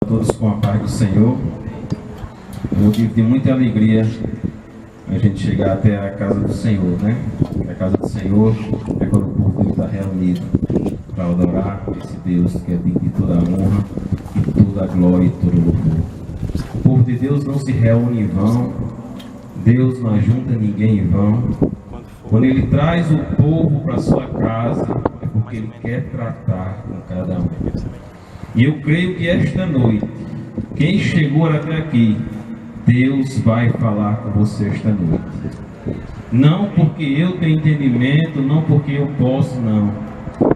Todos com a paz do Senhor. É motivo de muita alegria a gente chegar até a casa do Senhor, né? A casa do Senhor é quando o povo está reunido para adorar esse Deus que é digno de toda a honra, e toda a glória e todo o louvor. O povo de Deus não se reúne em vão, Deus não ajunta ninguém em vão. Quando Ele traz o povo para a sua casa, é porque Ele quer tratar com cada um. E eu creio que esta noite, quem chegou até aqui, Deus vai falar com você esta noite. Não porque eu tenho entendimento, não porque eu posso, não.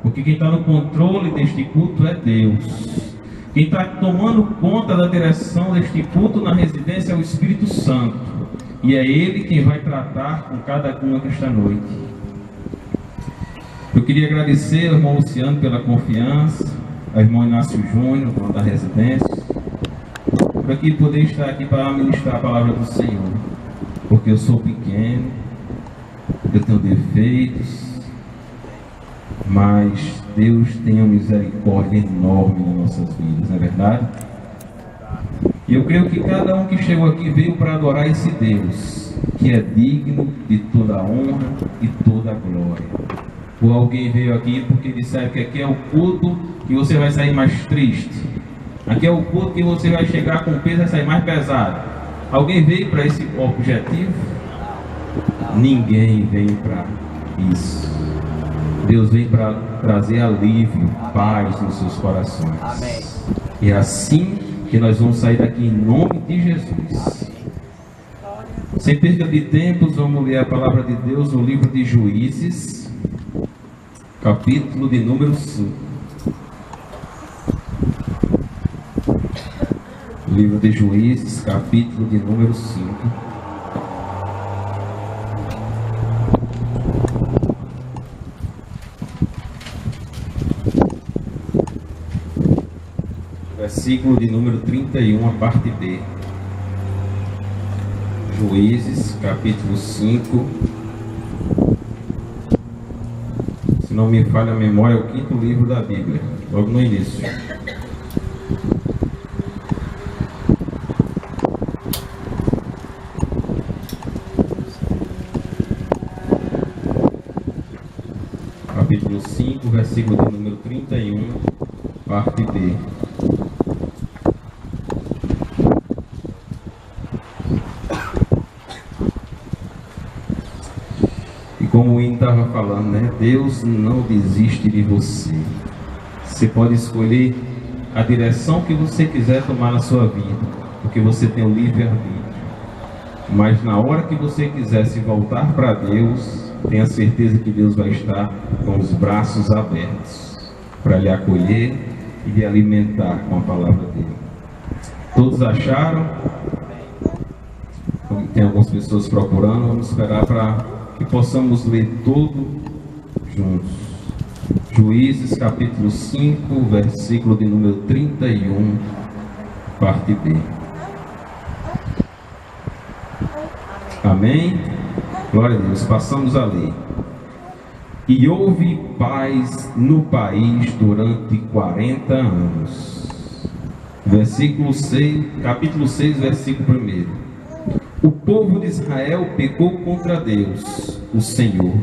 Porque quem está no controle deste culto é Deus. Quem está tomando conta da direção deste culto na residência é o Espírito Santo. E é Ele quem vai tratar com cada uma esta noite. Eu queria agradecer ao irmão Luciano pela confiança, ao irmão Inácio Júnior, dono da residência, por aqui poder estar aqui para ministrar a palavra do Senhor. Porque eu sou pequeno, eu tenho defeitos, mas Deus tem uma misericórdia enorme nas nossas vidas, não é verdade? E eu creio que cada um que chegou aqui veio para adorar esse Deus, que é digno de toda a honra e toda a glória. Ou alguém veio aqui porque disseram que aqui é o culto que você vai sair mais triste. Aqui é o culto que você vai chegar com peso e vai sair mais pesado. Alguém veio para esse objetivo? Ninguém veio para isso. Deus vem para trazer alívio, paz nos seus corações. Amém. E é assim que nós vamos sair daqui em nome de Jesus. Sem perda de tempos, vamos ler a palavra de Deus no livro de Juízes, capítulo de número 5. Livro de Juízes, capítulo de número 5. Versículo de número 31, a parte B. Juízes, capítulo 5. Se não me falha a memória, é o 5º livro da Bíblia, logo no início. Capítulo 5, versículo de número 31, parte B. E como o hino estava falando, né? Deus não desiste de você. Você pode escolher a direção que você quiser tomar na sua vida, porque você tem o livre-arbítrio. Mas na hora que você quiser se voltar para Deus, tenha certeza que Deus vai estar com os braços abertos para lhe acolher e lhe alimentar com a palavra dele. Todos acharam? Tem algumas pessoas procurando, vamos esperar para que possamos ler tudo juntos. Juízes capítulo 5, versículo de número 31, parte B. Amém? Glória a Deus. Passamos a ler. E houve paz no país durante 40 anos. Versículo 6, capítulo 6, versículo 1. O povo de Israel pecou contra Deus, o Senhor,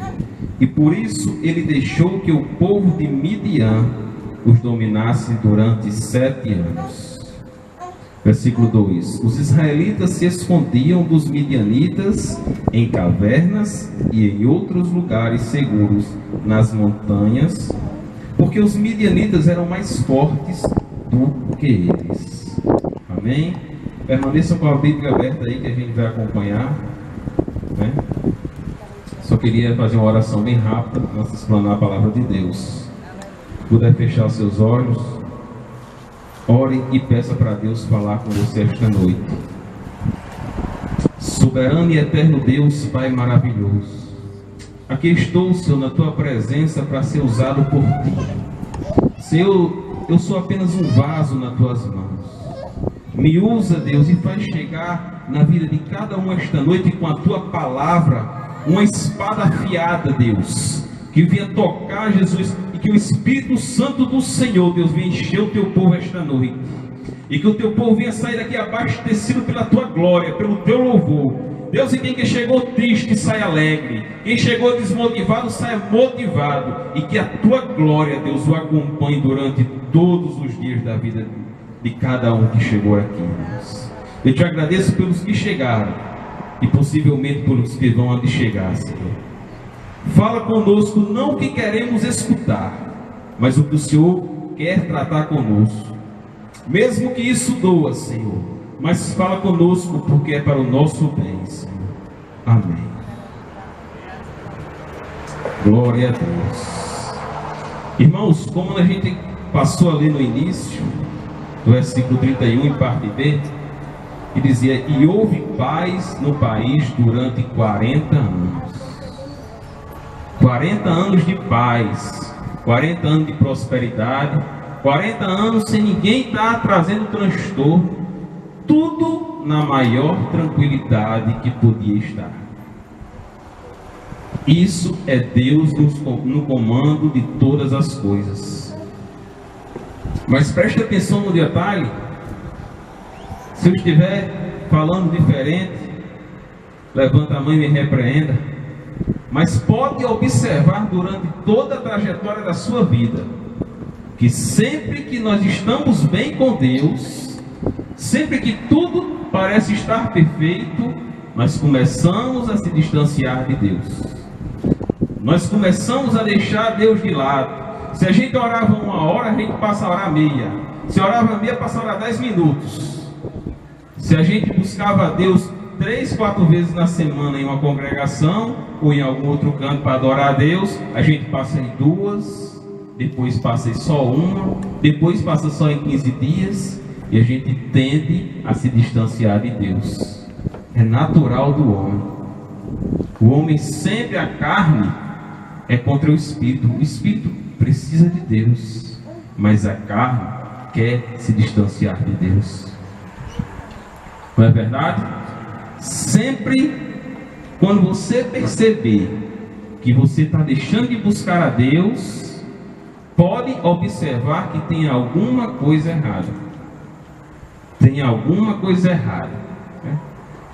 e por isso ele deixou que o povo de Midian os dominasse durante 7 anos. Versículo 2. Os israelitas se escondiam dos midianitas em cavernas e em outros lugares seguros nas montanhas, porque os midianitas eram mais fortes do que eles. Amém? Permaneçam com a Bíblia aberta aí que a gente vai acompanhar, né? Só queria fazer uma oração bem rápida antes de explanar a palavra de Deus. Se puder fechar os seus olhos, ore e peça para Deus falar com você esta noite. Soberano e eterno Deus, Pai maravilhoso, aqui estou, Senhor, na Tua presença para ser usado por Ti. Senhor, eu sou apenas um vaso nas Tuas mãos. Me usa, Deus, e faz chegar na vida de cada um esta noite com a Tua palavra, uma espada afiada, Deus, que venha tocar, Jesus, e que o Espírito Santo do Senhor, Deus, venha encher o Teu povo esta noite. E que o teu povo venha sair daqui abastecido pela tua glória, pelo teu louvor. Deus, e quem chegou triste, sai alegre. Quem chegou desmotivado, saia motivado. E que a tua glória, Deus, o acompanhe durante todos os dias da vida de cada um que chegou aqui, Deus. Eu te agradeço pelos que chegaram e possivelmente pelos que vão há de chegar, Senhor. Fala conosco não o que queremos escutar, mas o que o Senhor quer tratar conosco. Mesmo que isso doa, Senhor, mas fala conosco porque é para o nosso bem, Senhor. Amém. Glória a Deus. Irmãos, como a gente passou ali no início do versículo 31 em parte B, que dizia: e houve paz no país durante 40 anos. 40 anos de paz, 40 anos de prosperidade, 40 anos sem ninguém estar trazendo transtorno, tudo na maior tranquilidade que podia estar. Isso é Deus no comando de todas as coisas. Mas preste atenção no detalhe. Se eu estiver falando diferente, levanta a mão e me repreenda. Mas pode observar durante toda a trajetória da sua vida, que sempre que nós estamos bem com Deus, sempre que tudo parece estar perfeito, nós começamos a se distanciar de Deus. Nós começamos a deixar Deus de lado. Se a gente orava 1 hora, a gente passa a orar meia. Se orava meia, passa a orar 10 minutos. Se a gente buscava a Deus 3, 4 vezes na semana em uma congregação ou em algum outro canto para adorar a Deus, a gente passa em 2, depois passa em só 1, depois passa só em 15 dias e a gente tende a se distanciar de Deus. É natural do homem. O homem sempre, a carne é contra o espírito. O espírito precisa de Deus, mas a carne quer se distanciar de Deus. Não é verdade? Sempre quando você perceber que você está deixando de buscar a Deus, pode observar que tem alguma coisa errada. Tem alguma coisa errada, né?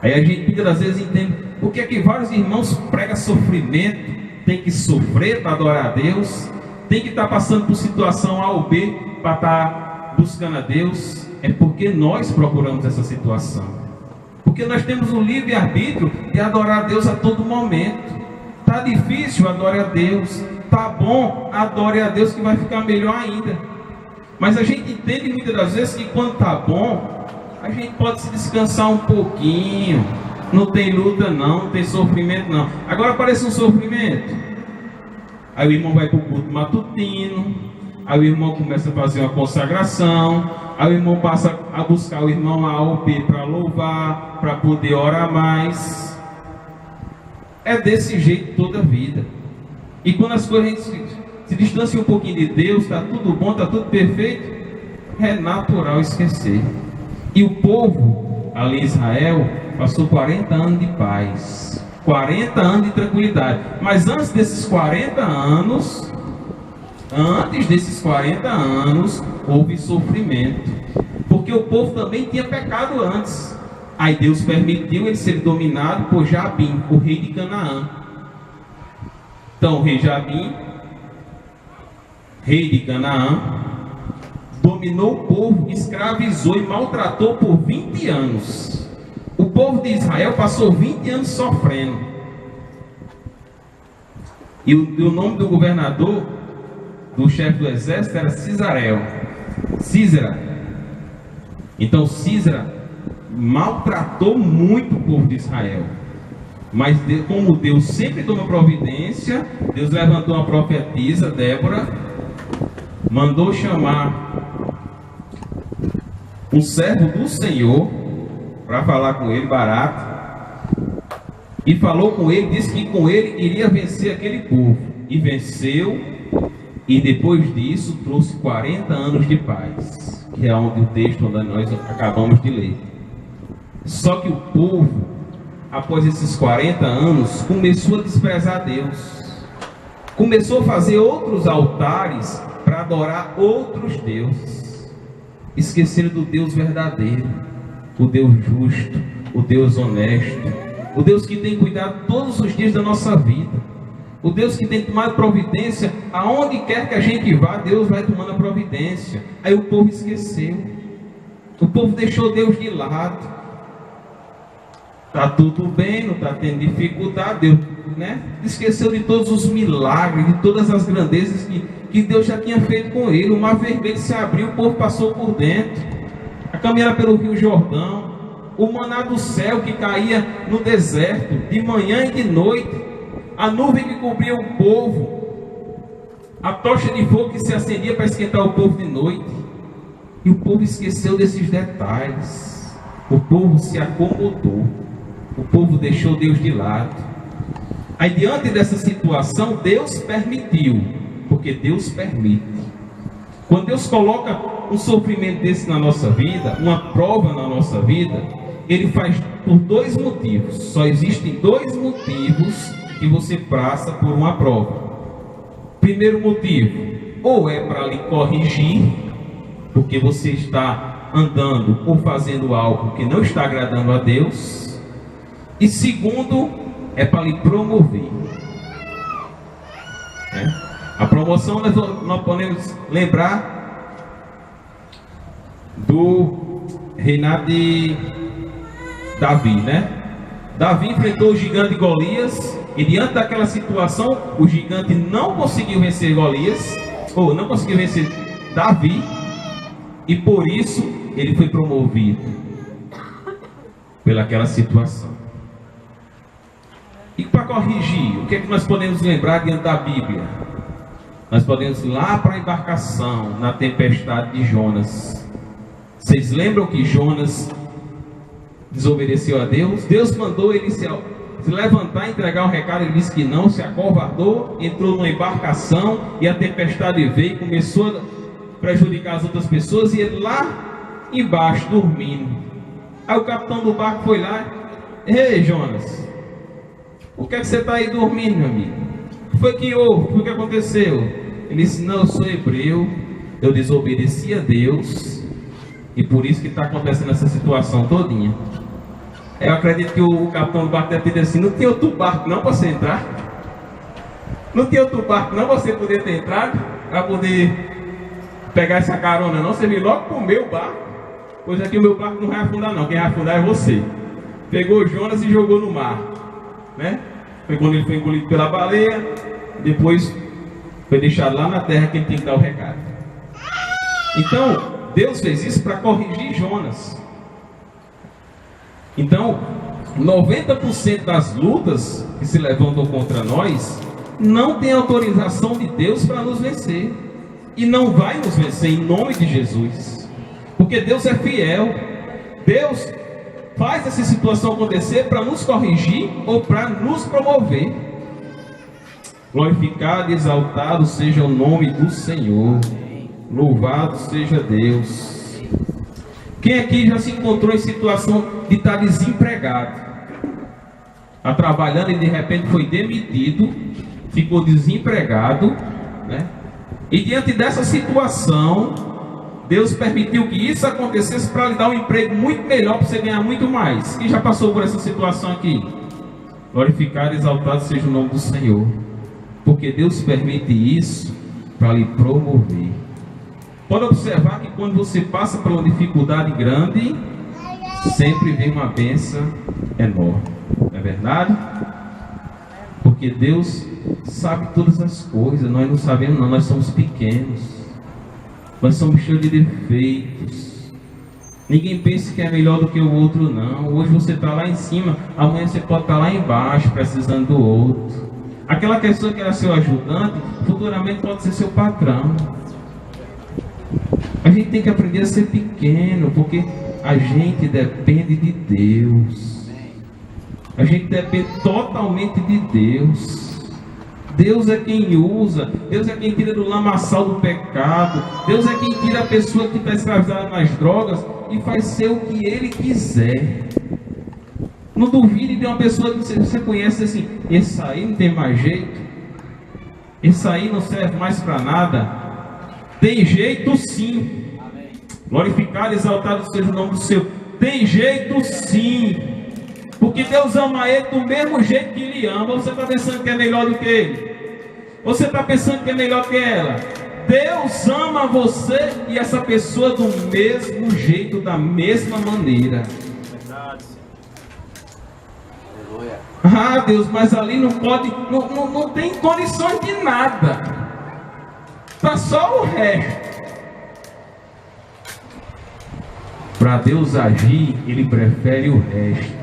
Aí a gente muitas vezes entende por que é que vários irmãos pregam sofrimento, tem que sofrer para adorar a Deus, tem que estar passando por situação A ou B para estar buscando a Deus. É porque nós procuramos essa situação. Porque nós temos o livre-arbítrio de adorar a Deus a todo momento. Está difícil, adore a Deus. Está bom, adore a Deus que vai ficar melhor ainda. Mas a gente entende muitas das vezes que quando está bom, a gente pode se descansar um pouquinho. Não tem luta não, não tem sofrimento não. Agora aparece um sofrimento. Aí o irmão vai para o culto matutino. Aí o irmão começa a fazer uma consagração. Aí o irmão passa a buscar o irmão A ou B para louvar, para poder orar mais. É desse jeito toda a vida. E quando as coisas se distanciam um pouquinho de Deus, está tudo bom, está tudo perfeito, é natural esquecer. E o povo ali em Israel passou 40 anos de paz, 40 anos de tranquilidade. Mas antes desses 40 anos, houve sofrimento, porque o povo também tinha pecado antes. Aí Deus permitiu ele ser dominado por Jabim, o rei de Canaã. Então o rei Jabim, rei de Canaã, dominou o povo, escravizou e maltratou por 20 anos. O povo de Israel passou 20 anos sofrendo. E o nome do governador, do chefe do exército, era Císera. Então Císera maltratou muito o povo de Israel. Mas como Deus sempre toma providência, Deus levantou uma profetisa, Débora, mandou chamar um servo do Senhor para falar com ele, Barato, e falou com ele, disse que com ele iria vencer aquele povo, e venceu. E depois disso trouxe 40 anos de paz, que é onde o texto onde nós acabamos de ler. Só que o povo, após esses 40 anos, começou a desprezar Deus. Começou a fazer outros altares para adorar outros deuses. Esqueceram do Deus verdadeiro, o Deus justo, o Deus honesto, o Deus que tem cuidado todos os dias da nossa vida, o Deus que tem tomado providência, aonde quer que a gente vá, Deus vai tomando a providência. Aí o povo esqueceu, o povo deixou Deus de lado. Está tudo bem, não está tendo dificuldade, Deus, né? Esqueceu de todos os milagres, de todas as grandezas que Deus já tinha feito com ele. O mar vermelho se abriu, o povo passou por dentro, a caminhada pelo rio Jordão, o maná do céu que caía no deserto, de manhã e de noite, a nuvem que cobria o povo, a tocha de fogo que se acendia para esquentar o povo de noite. E o povo esqueceu desses detalhes, o povo se acomodou, o povo deixou Deus de lado. Aí diante dessa situação, Deus permitiu, porque Deus permite. Quando Deus coloca um sofrimento desse na nossa vida, uma prova na nossa vida, Ele faz por dois motivos. Só existem dois motivos que você passa por uma prova. Primeiro motivo, ou é para lhe corrigir, porque você está andando ou fazendo algo que não está agradando a Deus. E segundo, é para lhe promover. A promoção nós podemos lembrar do reinado de Davi, né? Davi enfrentou o gigante Golias, e diante daquela situação, o gigante não conseguiu vencer Golias, ou não conseguiu vencer Davi, e por isso ele foi promovido pelaquela situação. E para corrigir, o que é que nós podemos lembrar diante da Bíblia? Nós podemos ir lá para a embarcação, na tempestade de Jonas. Vocês lembram que Jonas desobedeceu a Deus? Deus mandou ele se levantar e entregar um recado. Ele disse que não, se acovardou, entrou numa embarcação e a tempestade veio e começou a prejudicar as outras pessoas, e ele lá embaixo dormindo. Aí o capitão do barco foi lá: ei, Jonas, por que você está aí dormindo, meu amigo? O que foi que houve? O que aconteceu? Ele disse: não, eu sou hebreu, eu desobedeci a Deus, e por isso que está acontecendo essa situação todinha. Eu acredito que o capitão do barco deve ter dito assim: não tinha outro barco não para você entrar? Não tinha outro barco não para você poder ter entrado? Para poder pegar essa carona não? Você veio logo para o meu barco? Pois aqui o meu barco não vai afundar não, quem vai afundar é você. Pegou Jonas e jogou no mar, né? Foi quando ele foi engolido pela baleia, depois foi deixado lá na terra que ele tem que dar o recado. Então, Deus fez isso para corrigir Jonas. Então, 90% das lutas que se levantam contra nós não tem autorização de Deus para nos vencer. E não vai nos vencer em nome de Jesus. Porque Deus é fiel. Deus faz essa situação acontecer para nos corrigir ou para nos promover. Glorificado e exaltado seja o nome do Senhor. Louvado seja Deus. Quem aqui já se encontrou em situação de estar desempregado? Está trabalhando e de repente foi demitido, ficou desempregado, né? E diante dessa situação, Deus permitiu que isso acontecesse para lhe dar um emprego muito melhor, para você ganhar muito mais. Quem já passou por essa situação aqui? Glorificado e exaltado seja o nome do Senhor. Porque Deus permite isso para lhe promover. Pode observar que quando você passa por uma dificuldade grande, sempre vem uma bênção enorme. Não é verdade? Porque Deus sabe todas as coisas. Nós não sabemos não, nós somos pequenos. Nós somos cheios de defeitos. Ninguém pensa que é melhor do que o outro não. Hoje você está lá em cima, amanhã você pode estar lá embaixo, precisando do outro. Aquela pessoa que era seu ajudante, futuramente pode ser seu patrão. A gente tem que aprender a ser pequeno, porque a gente depende de Deus. A gente depende totalmente de Deus. Deus é quem usa. Deus é quem tira do lamaçal do pecado. Deus é quem tira a pessoa que está escravizada nas drogas e faz ser o que Ele quiser. Não duvide de uma pessoa que você conhece assim: esse aí não tem mais jeito, esse aí não serve mais para nada. Tem jeito sim. Glorificado e exaltado seja o nome do Senhor. Tem jeito sim, porque Deus ama ele do mesmo jeito que ele ama. Você está pensando que é melhor do que ele? Você está pensando que é melhor que ela? Deus ama você e essa pessoa do mesmo jeito, da mesma maneira. Ah, Deus, mas ali não pode, não tem condições de nada. Está só o resto. Para Deus agir, Ele prefere o resto.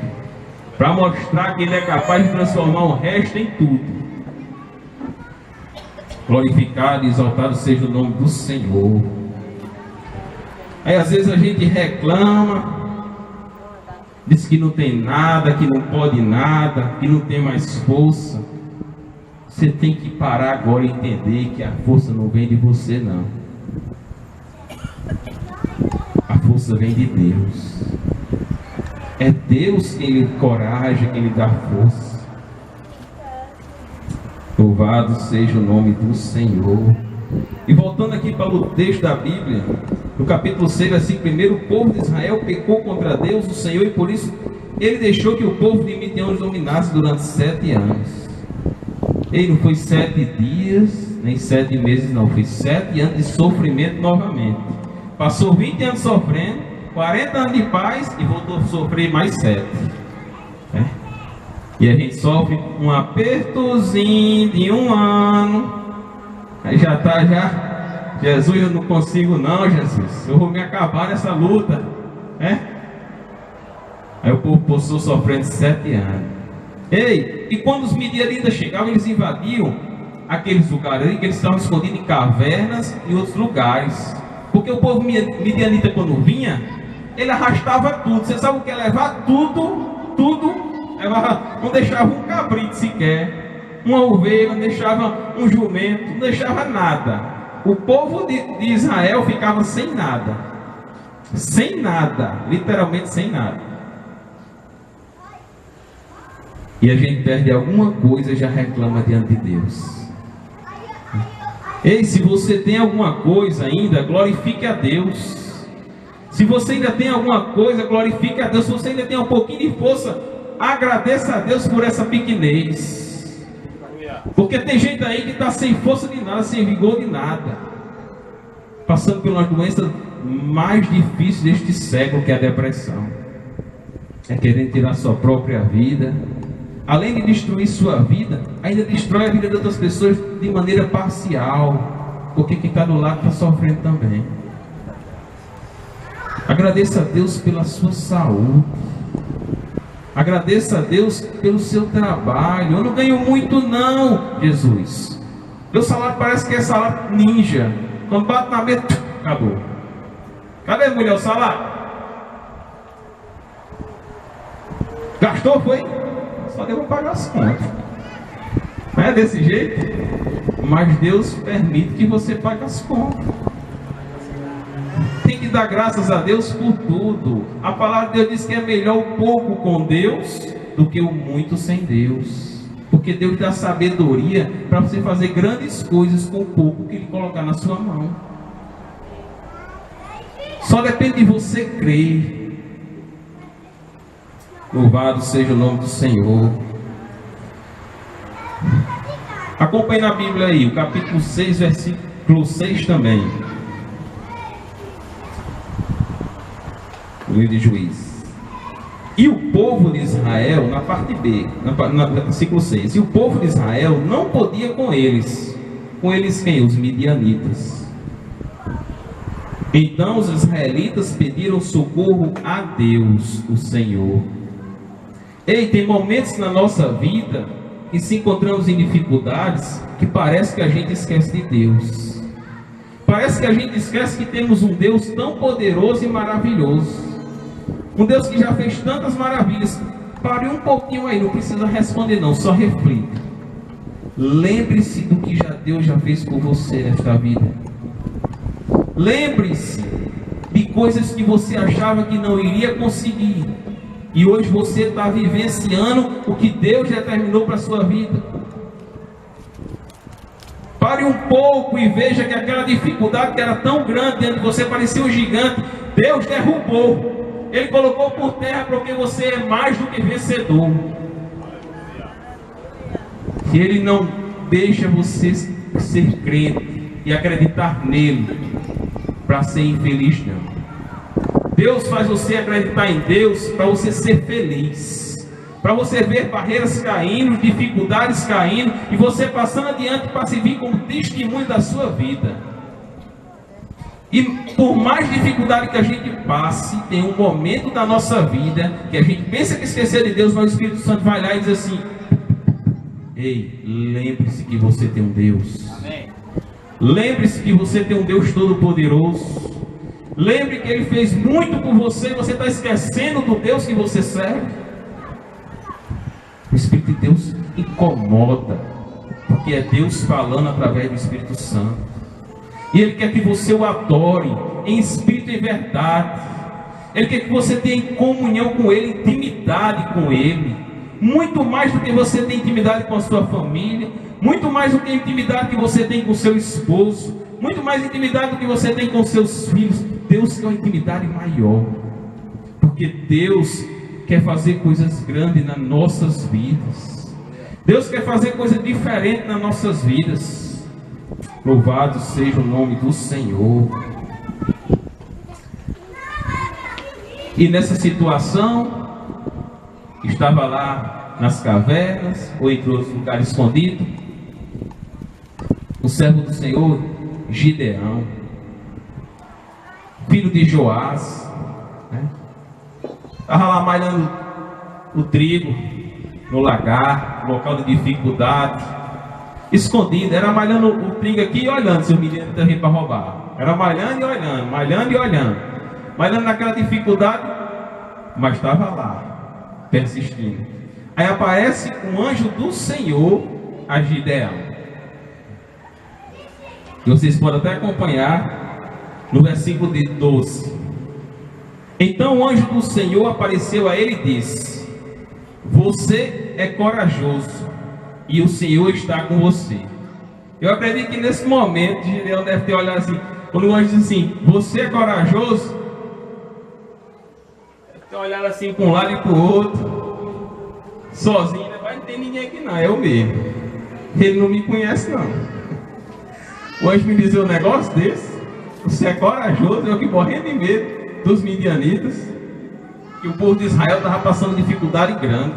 Para mostrar que Ele é capaz de transformar o resto em tudo. Glorificado e exaltado seja o nome do Senhor. Aí às vezes a gente reclama, diz que não tem nada, que não pode nada, que não tem mais força. Você tem que parar agora e entender que a força não vem de você, não. A força vem de Deus. É Deus quem lhe coragem, quem lhe dá força. Louvado seja o nome do Senhor. E voltando aqui para o texto da Bíblia, no capítulo 6, versículo 1, o povo de Israel pecou contra Deus, o Senhor, e por isso ele deixou que o povo de Midian os dominasse durante 7 anos. E não foi 7 dias, nem 7 meses, não, foi 7 anos de sofrimento novamente. Passou 20 anos sofrendo, 40 anos de paz e voltou a sofrer mais 7. E a gente sofre um apertozinho de 1 ano. Aí já está, Jesus, eu não consigo não, Jesus. Eu vou me acabar nessa luta. Aí o povo passou sofrendo 7 anos. Ei, e quando os midianitas chegavam, eles invadiam aqueles lugares ali, que eles estavam escondidos em cavernas e outros lugares. Porque o povo midianita, quando vinha, ele arrastava tudo. Você sabe o que é levar tudo? Tudo. Não deixava um cabrito sequer, uma ovelha, não deixava um jumento, não deixava nada. O povo de Israel ficava sem nada. Sem nada, literalmente sem nada. E a gente perde alguma coisa e já reclama diante de Deus. Ei, se você tem alguma coisa ainda, glorifique a Deus. Se você ainda tem alguma coisa, glorifique a Deus. Se você ainda tem um pouquinho de força, agradeça a Deus por essa pequenez. Porque tem gente aí que está sem força de nada, sem vigor de nada, passando por uma doença mais difícil deste século, que é a depressão. É querendo tirar sua própria vida. Além de destruir sua vida, ainda destrói a vida de outras pessoas de maneira parcial, porque quem está do lado está sofrendo também. Agradeça a Deus pela sua saúde. Agradeça a Deus pelo seu trabalho. Eu não ganho muito não, Jesus. Meu salário parece que é salário ninja. Quando bate na mesa, acabou. Cadê, mulher, o salário? Gastou, foi? Só deu para pagar as contas. Não é desse jeito? Mas Deus permite que você pague as contas. Tem que dar graças a Deus por tudo. A palavra de Deus diz que é melhor o pouco com Deus do que o muito sem Deus. Porque Deus dá sabedoria para você fazer grandes coisas com o pouco que Ele colocar na sua mão. Só depende de você crer. Louvado seja o nome do Senhor. Acompanhe na Bíblia aí, o capítulo 6, versículo 6 também. O livro de Juízes. E o povo de Israel, na parte B, no versículo 6. E o povo de Israel não podia com eles. Com eles quem? Os midianitas. Então os israelitas pediram socorro a Deus, o Senhor. Ei, tem momentos na nossa vida que se encontramos em dificuldades que parece que a gente esquece de Deus. Parece que a gente esquece que temos um Deus tão poderoso e maravilhoso. Um Deus que já fez tantas maravilhas. Pare um pouquinho aí, não precisa responder não, só reflita. Lembre-se do que Deus já fez por você nesta vida. Lembre-se de coisas que você achava que não iria conseguir. E hoje você está vivenciando o que Deus já terminou para a sua vida. Pare um pouco e veja que aquela dificuldade que era tão grande dentro de você, parecia um gigante, Deus derrubou. Ele colocou por terra porque você é mais do que vencedor. E Ele não deixa você ser crente e acreditar nele para ser infeliz, não. Deus faz você acreditar em Deus para você ser feliz, para você ver barreiras caindo, dificuldades caindo, e você passando adiante para servir como testemunho da sua vida. E por mais dificuldade que a gente passe, tem um momento da nossa vida que a gente pensa que esqueceu de Deus, mas o Espírito Santo vai lá e diz assim: ei, lembre-se que você tem um Deus. Amém. Lembre-se que você tem um Deus todo-poderoso. Lembre que Ele fez muito por você e você está esquecendo do Deus que você serve. O Espírito de Deus incomoda, porque é Deus falando através do Espírito Santo. E Ele quer que você o adore em espírito e verdade. Ele quer que você tenha comunhão com Ele, intimidade com Ele. Muito mais do que você tem intimidade com a sua família, muito mais do que a intimidade que você tem com o seu esposo, muito mais intimidade do que você tem com seus filhos. Deus quer uma intimidade maior, porque Deus quer fazer coisas grandes nas nossas vidas. Deus quer fazer coisas diferentes nas nossas vidas. Louvado seja o nome do Senhor. E nessa situação, estava lá nas cavernas, ou entre os lugares escondidos, o servo do Senhor, Gideão, filho de Joás, né? Estava lá malhando o trigo no lagar, local de dificuldade, escondido. Era malhando o trigo aqui e olhando se o menino está vindo para roubar. Era malhando e olhando, malhando e olhando, malhando naquela dificuldade, mas estava lá, persistindo. Aí aparece um anjo do Senhor a Gideão. E vocês podem até acompanhar no versículo 12. Então o anjo do Senhor apareceu a ele e disse: você é corajoso e o Senhor está com você. Eu acredito que nesse momento Gideão deve ter olhado assim, quando o anjo disse assim: você é corajoso, deve ter olhado assim para um lado e para o outro, sozinho. Não tem ninguém aqui não, é eu mesmo. Ele não me conhece não. O anjo me dizia um negócio desse: você é corajoso. Eu que morrendo de medo dos midianitas, que o povo de Israel estava passando dificuldade grande,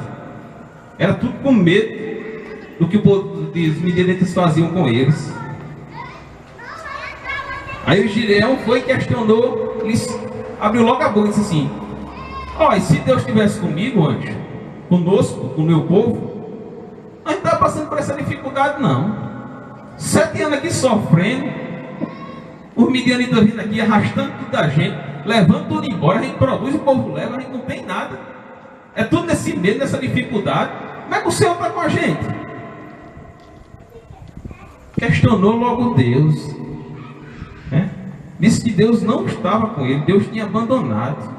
era tudo com medo do que o povo dos midianitas faziam com eles. Aí o Gideão foi e questionou, abriu logo a boca e disse assim: ó, e se Deus estivesse comigo, anjo, conosco, com o meu povo, a gente não estava passando por essa dificuldade não. 7 anos aqui sofrendo, os midianitas vindo aqui arrastando tudo a gente, levando tudo embora, a gente produz, o povo leva, a gente não tem nada. É tudo nesse medo, nessa dificuldade. Como é que o Senhor está com a gente? Questionou logo Deus, né? Disse que Deus não estava com ele, Deus tinha abandonado.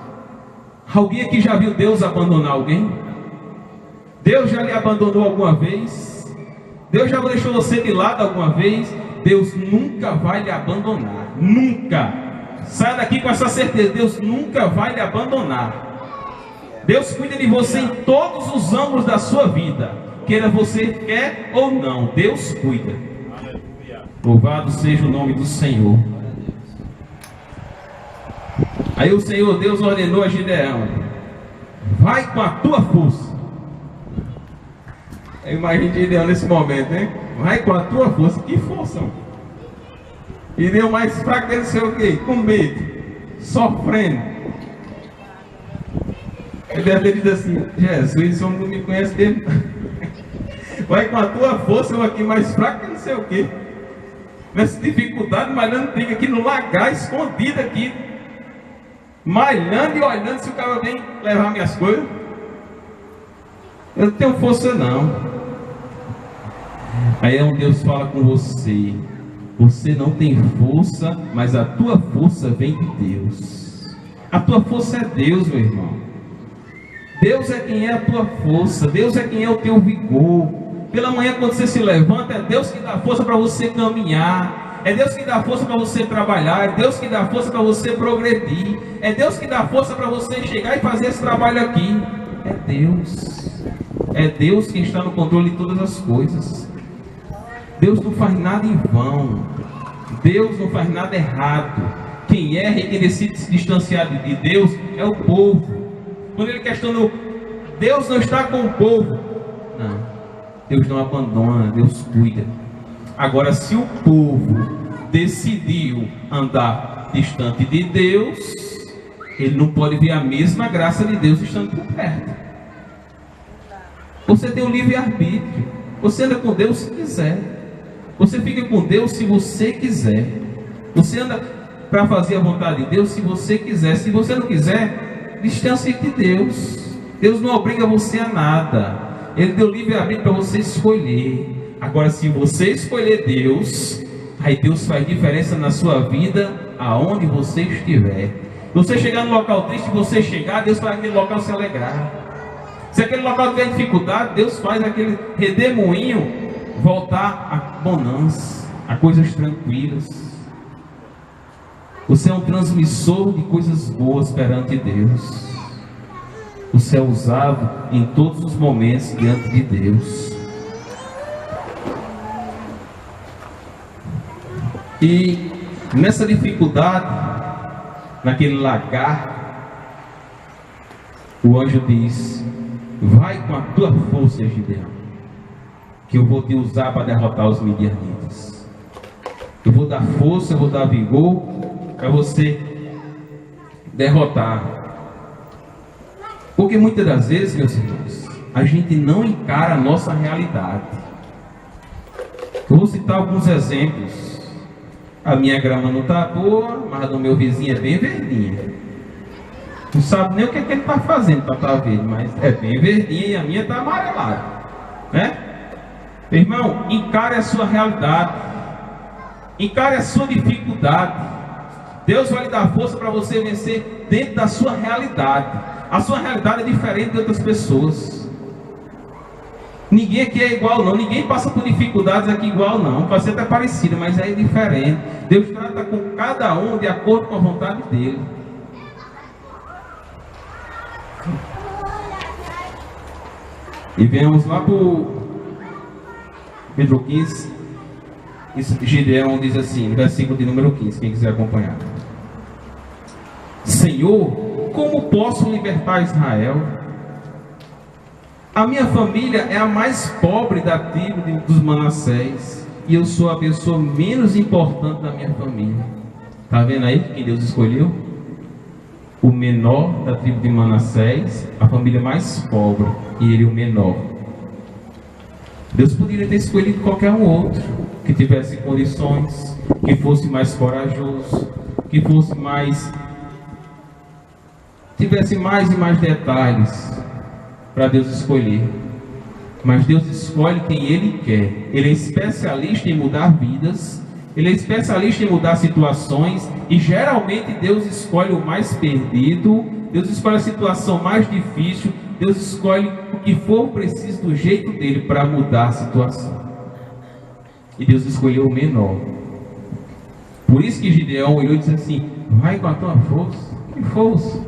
Alguém aqui já viu Deus abandonar alguém? Deus já lhe abandonou alguma vez? Deus já deixou você de lado alguma vez? Deus nunca vai lhe abandonar, nunca. Saia daqui com essa certeza: Deus nunca vai lhe abandonar. Deus cuida de você em todos os ângulos da sua vida, queira você quer ou não, Deus cuida. Louvado seja o nome do Senhor. Aí o Senhor Deus ordenou a Gideão: vai com a tua força. Eu imagino Gideão nesse momento, né? Vai com a tua força. Que força? E deu mais fraco dele, sei o quê? Com medo, sofrendo. Ele deve ter dito assim: Jesus, esse homem não me conhece dele. Vai com a tua força, eu aqui mais fraco que não sei o quê. Nessa dificuldade, malhando trigo aqui no lagar, escondido aqui, malhando e olhando se o cara vem levar minhas coisas. Eu não tenho força não. Aí é onde Deus fala com você: você não tem força, mas a tua força vem de Deus. A tua força é Deus, meu irmão. Deus é quem é a tua força, Deus é quem é o teu vigor, Pela manhã, quando você se levanta, é Deus que dá força para você caminhar, é Deus que dá força para você trabalhar, é Deus que dá força para você progredir, é Deus que dá força para você chegar e fazer esse trabalho aqui. É Deus quem está no controle de todas as coisas. Deus não faz nada em vão, Deus não faz nada errado. Quem erra e quem decide se distanciar de Deus é o povo. Quando ele questiona, Deus não está com o povo. Não, Deus não abandona, Deus cuida. Agora, se o povo decidiu andar distante de Deus, ele não pode ver a mesma graça de Deus estando por perto. Você tem o livre-arbítrio. Você anda com Deus se quiser. Você fica com Deus se você quiser. Você anda para fazer a vontade de Deus se você quiser. Se você não quiser, distância de Deus. Deus não obriga você a nada. Ele deu livre-arbítrio para você escolher. Agora, se você escolher Deus, aí Deus faz diferença na sua vida, aonde você estiver. Você chegar no local triste, você chegar, Deus faz aquele local se alegrar. Se aquele local tiver dificuldade, Deus faz aquele redemoinho voltar a bonança, a coisas tranquilas. Você é um transmissor de coisas boas perante Deus. Você é usado em todos os momentos diante de Deus. E nessa dificuldade, naquele lagar, o anjo diz: vai com a tua força, Gideão, que eu vou te usar para derrotar os midianitas. Eu vou dar força, eu vou dar vigor para você derrotar. Porque muitas das vezes, meus irmãos, a gente não encara a nossa realidade. Eu vou citar alguns exemplos. A minha grama não está boa, mas a do meu vizinho é bem verdinha. Não sabe nem o que ele está fazendo para estar verde, mas é bem verdinha e a minha está amarelada, né? Meu irmão, encare a sua realidade, encare a sua dificuldade. Deus vai lhe dar força para você vencer dentro da sua realidade. A sua realidade é diferente de outras pessoas. Ninguém aqui é igual não, ninguém passa por dificuldades aqui igual não. Pode ser até parecido, mas é diferente. Deus trata com cada um de acordo com a vontade dele. E vemos lá para o Pedro 15. Gideão diz assim, no versículo de número 15, quem quiser acompanhar: Senhor, como posso libertar Israel? A minha família é a mais pobre da tribo dos Manassés, e eu sou a pessoa menos importante da minha família. Está vendo aí quem Deus escolheu? O menor da tribo de Manassés, a família mais pobre, e ele o menor. Deus poderia ter escolhido qualquer um outro que tivesse condições, que fosse mais corajoso, que fosse mais, tivesse mais e mais detalhes para Deus escolher. Mas Deus escolhe quem Ele quer. Ele é especialista em mudar vidas, Ele é especialista em mudar situações, e geralmente Deus escolhe o mais perdido, Deus escolhe a situação mais difícil, Deus escolhe o que for preciso do jeito dele para mudar a situação. E Deus escolheu o menor. Por isso que Gideão olhou e disse assim: vai com a tua força. Que força?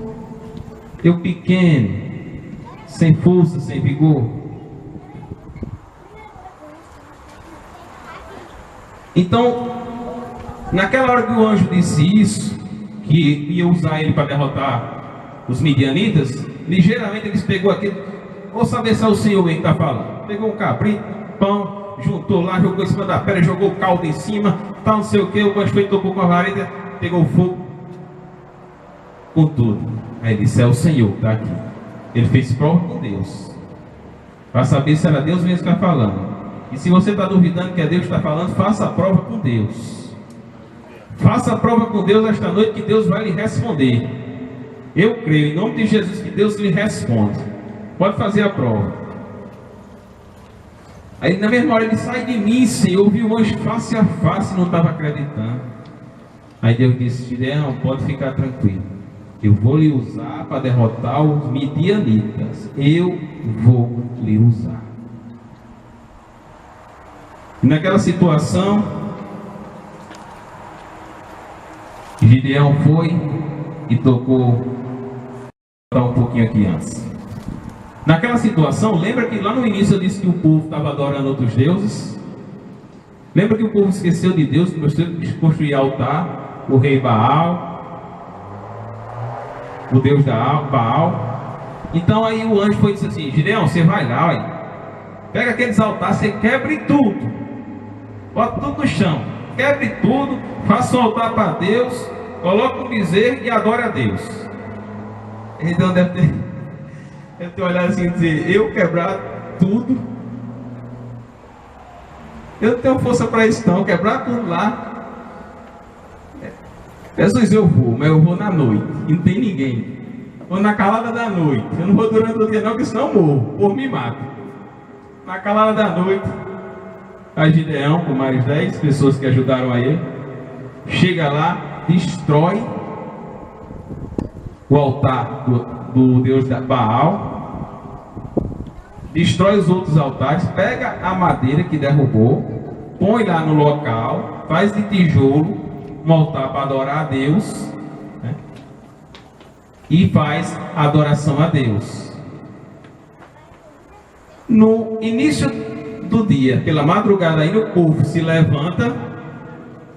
Eu pequeno, sem força, sem vigor. Então, naquela hora que o anjo disse isso, que ia usar ele para derrotar os midianitas, ligeiramente eles pegou aquilo. Vou saber se é o Senhor que está falando. Pegou um cabrito, pão, juntou lá, jogou em cima da pedra, jogou o caldo em cima, tá, não sei o que, o pastor tocou com a vareta, pegou o fogo, com tudo. Aí ele disse: é o Senhor que está aqui. Ele fez prova com Deus, para saber se era Deus mesmo que está falando. E se você está duvidando que é Deus que está falando, faça a prova com Deus. Faça a prova com Deus esta noite, que Deus vai lhe responder. Eu creio, em nome de Jesus, que Deus lhe responde. Pode fazer a prova. Aí na mesma hora ele: sai de mim, Senhor. Eu vi o anjo face a face e não estava acreditando. Aí Deus disse: Gideão, pode ficar tranquilo. Eu vou lhe usar para derrotar os midianitas. Eu vou lhe usar. E naquela situação, Gideão foi e tocou. Um pouquinho aqui antes. Naquela situação, lembra que lá no início eu disse que o povo estava adorando outros deuses? Lembra que o povo esqueceu de Deus, começou a construir altar, o rei Baal, o deus da Baal. Então aí o anjo foi e disse assim: Gideão, você vai lá, olha, pega aqueles altares, você quebre tudo, bota tudo no chão, quebre tudo, faça um altar para Deus, coloca um bezerro e adore a Deus. Então deve ter olhado assim e dizer: eu quebrar tudo, eu não tenho força para isso não, quebrar tudo lá. Jesus, eu vou, mas eu vou na noite, e não tem ninguém. Vou na calada da noite, eu não vou durante o dia não, porque senão eu morro, o povo me mata. Na calada da noite, a Gideão, com mais 10 pessoas que ajudaram a ele, chega lá, destrói o altar do deus da Baal, destrói os outros altares, pega a madeira que derrubou, põe lá no local, faz de tijolo um altar para adorar a Deus, né? E faz adoração a Deus. No início do dia, pela madrugada ainda, o povo se levanta,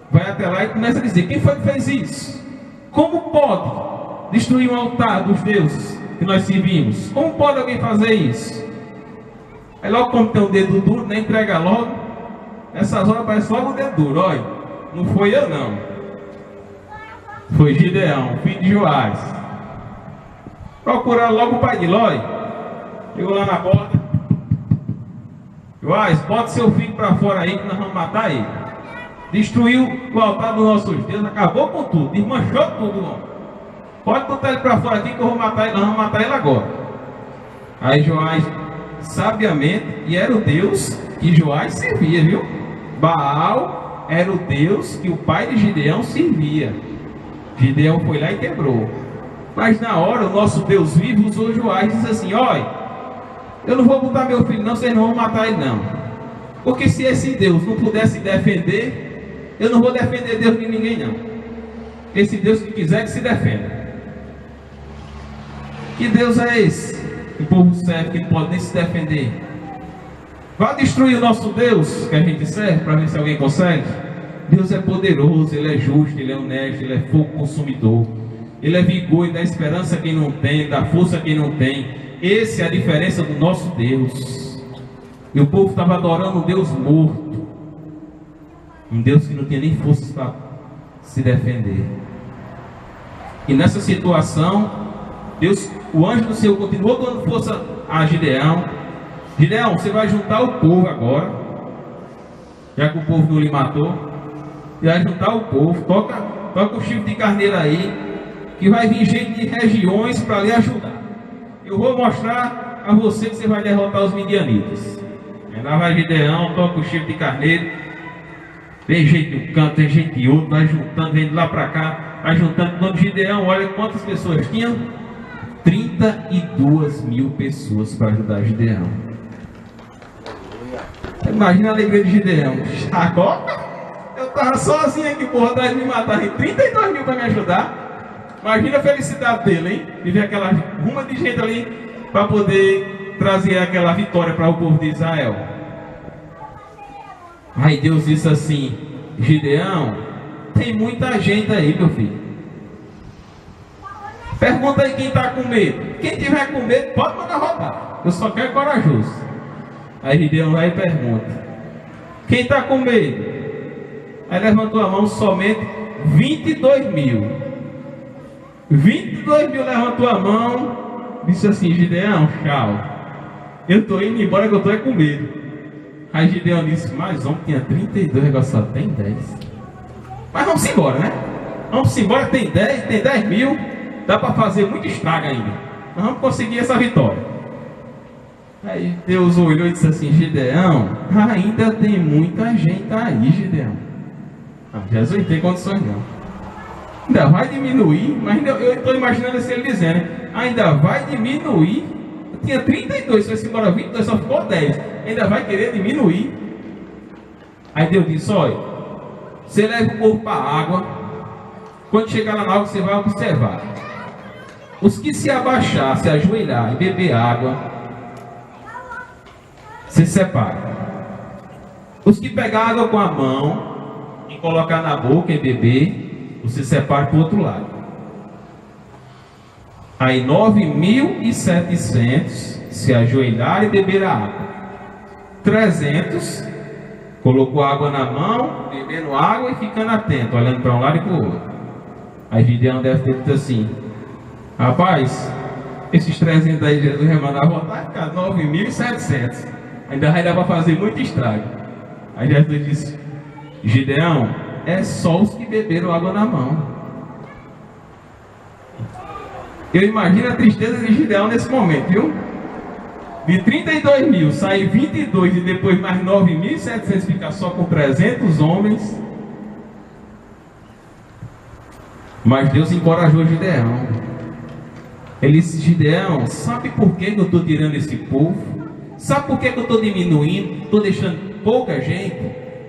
vai até lá e começa a dizer: quem foi que fez isso? Como pode destruir um altar dos deuses que nós servimos? Como pode alguém fazer isso? Aí logo, como tem o dedo duro, nem entrega logo. Nessas horas aparece logo o dedo duro. Olha, não foi eu não, foi Gideão, filho de Joás. Procuraram logo o pai de Ló. Chegou lá na porta: Joás, bota seu filho para fora aí que nós vamos matar ele. Destruiu o altar dos nossos deuses, acabou com tudo, desmanchou tudo, homem. Pode botar ele para fora aqui que eu vou matar ele, nós vamos matar ele agora. Aí Joás, sabiamente, e era o Deus que Joás servia, viu? Baal era o Deus que o pai de Gideão servia. Gideão foi lá e quebrou. Mas na hora, o nosso Deus vivo usou Joás e disse assim: olha, eu não vou botar meu filho não, vocês não vão matar ele não. Porque se esse Deus não pudesse defender, eu não vou defender Deus de ninguém não. Esse Deus que quiser que se defenda. Que Deus é esse? O povo serve que não pode nem se defender. Vai destruir o nosso Deus que a gente serve para ver se alguém consegue? Deus é poderoso, Ele é justo, Ele é honesto, Ele é fogo consumidor. Ele é vigor e dá esperança a quem não tem, dá força a quem não tem. Essa é a diferença do nosso Deus. E o povo estava adorando um Deus morto, um Deus que não tinha nem força para se defender. E nessa situação, Deus, o anjo do Senhor continuou dando força a Gideão. Gideão, você vai juntar o povo agora, já que o povo não lhe matou. Você vai juntar o povo, toca o chifre de carneiro aí, que vai vir gente de regiões para lhe ajudar. Eu vou mostrar a você que você vai derrotar os midianitas. Lá vai Gideão, toca o chifre de carneiro, tem gente de um canto, tem gente de outro, vai juntando, vem de lá para cá, vai juntando. Quando Gideão, olha quantas pessoas tinham: 32 mil pessoas para ajudar Gideão. Imagina a alegria de Gideão. Agora eu estava sozinho aqui por vontade de me matar, tem 32 mil para me ajudar. Imagina a felicidade dele, hein? De ver aquela ruma de gente ali para poder trazer aquela vitória para o povo de Israel. Aí Deus disse assim: Gideão, tem muita gente aí, meu filho. Pergunta aí quem está com medo. Quem tiver com medo, pode mandar rodar. Eu só quero corajoso. Aí Gideão vai e pergunta: quem está com medo? Aí levantou a mão somente 22 mil. 22 mil levantou a mão. Disse assim: Gideão, tchau. Eu estou indo embora que eu estou com medo. Aí Gideão disse: mas ontem tinha 32, agora só tem 10. Mas vamos embora, né? Vamos embora, tem 10 mil. Dá para fazer muito estrago ainda. Nós vamos conseguir essa vitória. Aí Deus olhou e disse assim: Gideão, ainda tem muita gente aí, Gideão. Jesus não tem condições não. Ainda vai diminuir, mas eu estou imaginando assim ele dizendo: ainda vai diminuir. Eu tinha 32, foi embora 22, só ficou 10. Ainda vai querer diminuir. Aí Deus disse: olha, você leva o povo para a água. Quando chegar lá na água, você vai observar. Os que se abaixar, se ajoelhar e beber água, se separa. Os que pegar água com a mão e colocar na boca e beber, você separa para o outro lado. Aí 9.700 se ajoelharam e beberam a água. 300 colocou água na mão, bebendo água e ficando atento, olhando para um lado e para o outro. Aí Gideão deve ter dito assim: rapaz, esses 300 aí Jesus vai mandar voltar, ficar 9.700. Ainda vai dar para fazer muito estrago. Aí Jesus disse: Gideão, é só os que beberam água na mão. Eu imagino a tristeza de Gideão nesse momento, viu? De 32 mil, sair 22 e depois mais 9.700 ficar só com 300 homens. Mas Deus encorajou Gideão. Ele disse: Gideão, sabe por que eu estou tirando esse povo? Sabe por que eu estou diminuindo? Estou deixando pouca gente?